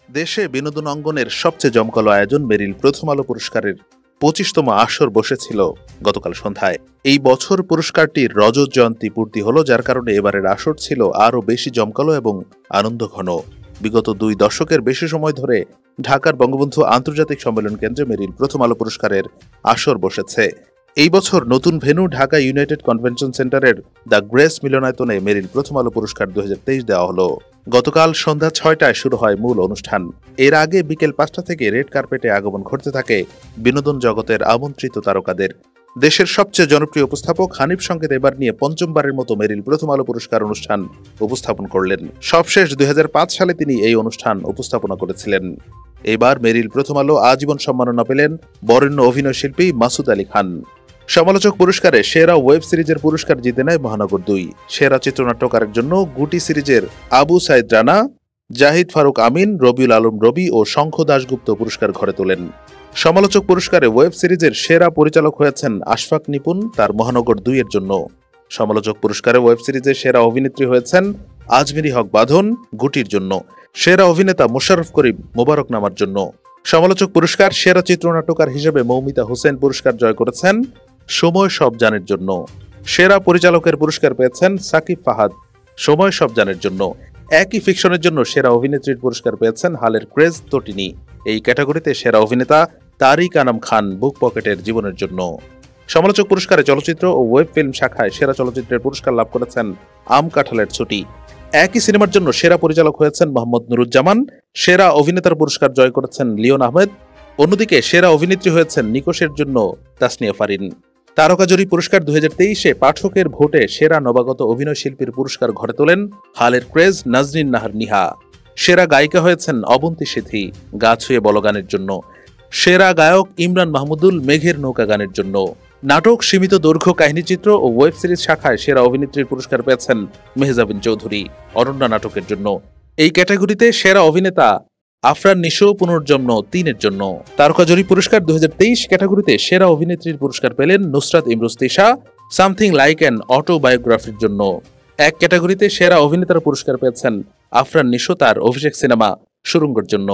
দেশে বিনোদন অঙ্গনের সবচেয়ে জমকালো আয়োজন মেরিল প্রথম আলো পুরস্কারের ২৫তম আসর বসেছিল গতকাল সন্ধ্যায়। এই বছর পুরস্কারটির রজত জয়ন্তী পূর্তি হল, যার কারণে এবারের আসর ছিল আরও বেশি জমকালো এবং আনন্দঘন। বিগত ২ দশকের বেশি সময় ধরে ঢাকার বঙ্গবন্ধু আন্তর্জাতিক সম্মেলন কেন্দ্রে মেরিল প্রথম আলো পুরস্কারের আসর বসেছে। এই বছর নতুন ভেন্যু ঢাকা ইউনাইটেড কনভেনশন সেন্টারের দ্য গ্রেস মিলনায়তনে মেরিল প্রথম আলো পুরস্কার ২০২৩ দেওয়া হলো। গতকাল সন্ধ্যা ৬টায় শুরু হয় মূল অনুষ্ঠান। এর আগে বিকেল ৫টা থেকে রেড কার্পেটে আগমন ঘটতে থাকে বিনোদন জগতের আমন্ত্রিত তারকাদের। দেশের সবচেয়ে জনপ্রিয় উপস্থাপক হানিফ সংকেত এবার নিয়ে পঞ্চমবারের মতো মেরিল প্রথম আলো পুরস্কার অনুষ্ঠান উপস্থাপন করলেন। সবশেষ ২০০৫ সালে তিনি এই অনুষ্ঠান উপস্থাপনা করেছিলেন। এবার মেরিল প্রথম আলো আজীবন সম্মাননা পেলেন বরেণ্য অভিনয় শিল্পী মাসুদ আলী খান। সমালোচক পুরস্কারে সেরা ওয়েব সিরিজের পুরস্কার জিতে নেয় মহানগর ২। সেরা চিত্রনাট্যকারের জন্য গুটি সিরিজের আবু সাইদ রানা, জাহিদ ফারুক আমিন, রবিউল আলম রবি ও শঙ্খ দাশগুপ্ত পুরস্কার ঘরে তোলেন। সমালোচক পুরস্কারে ওয়েব সিরিজের সেরা পরিচালক হয়েছেন আশফাক নিপুণ তার মহানগর ২ এর জন্য। সমালোচক পুরস্কারে ওয়েব সিরিজের সেরা অভিনেত্রী হয়েছেন আজমিরি হক বাঁধন গুটির জন্য। সেরা অভিনেতা মোশাররফ করিম মোবারকনামার জন্য। সমালোচক পুরস্কার সেরা চিত্রনাট্যকার হিসেবে মৌমিতা হোসেন পুরস্কার জয় করেছেন সময় সব জানের জন্য। সেরা পরিচালকের পুরস্কার পেয়েছেন সাকিব ফাহাদ সময় সব জানের জন্য। একই ফিকশনের জন্য সেরা অভিনেত্রীর পুরস্কার পেয়েছেন হালের ক্রেজ তটিনী। এই ক্যাটাগরিতে সেরা অভিনেতা তারিক আনাম খান বুক পকেটের জীবনের জন্য। সমালোচক পুরস্কারে চলচ্চিত্র ও ওয়েব ফিল্ম শাখায় সেরা চলচ্চিত্রের পুরস্কার লাভ করেছেন আম কাঁঠালের ছুটি। একই সিনেমার জন্য সেরা পরিচালক হয়েছেন মোহাম্মদ নুরুজ্জামান। সেরা অভিনেতার পুরস্কার জয় করেছেন লিওন আহমেদ। অন্যদিকে সেরা অভিনেত্রী হয়েছেন নিকোষের জন্য তাসনিয়া ফারিন। তারকা জুরি পুরস্কার ২০২৩-এ পাঠকের ভোটে সেরা নবাগত অভিনয় শিল্পীর পুরস্কার ঘরে তোলেন হালের ক্রেজ নাজনীন নাহার নিহা। সেরা গায়িকা হয়েছেন অবন্তী সিথি গা ছুঁয়ে বলো গানের জন্য। সেরা গায়ক ইমরান মাহমুদুল মেঘের নৌকা গানের জন্য। নাটক, সীমিত দৈর্ঘ্য কাহিনীচিত্র ও ওয়েব সিরিজ শাখায় সেরা অভিনেত্রীর পুরস্কার পেয়েছেন মেহজাবিন চৌধুরী অনন্যা নাটকের জন্য। এই ক্যাটাগরিতে সেরা অভিনেতা আফরান নিশো পুনর্জন্ম ৩ এর জন্য। তারকা জুরি পুরস্কার ২০২৩ ক্যাটাগরিতে সেরা অভিনেত্রীর পুরস্কার পেলেন Nusrat Imroz Tisha something like an অটোবায়োগ্রাফির জন্য। এক ক্যাটাগরিতে সেরা অভিনেতার পুরস্কার পেয়েছেন আফরান নিশো তার অভিষেক সিনেমা সুড়ঙ্গের জন্য।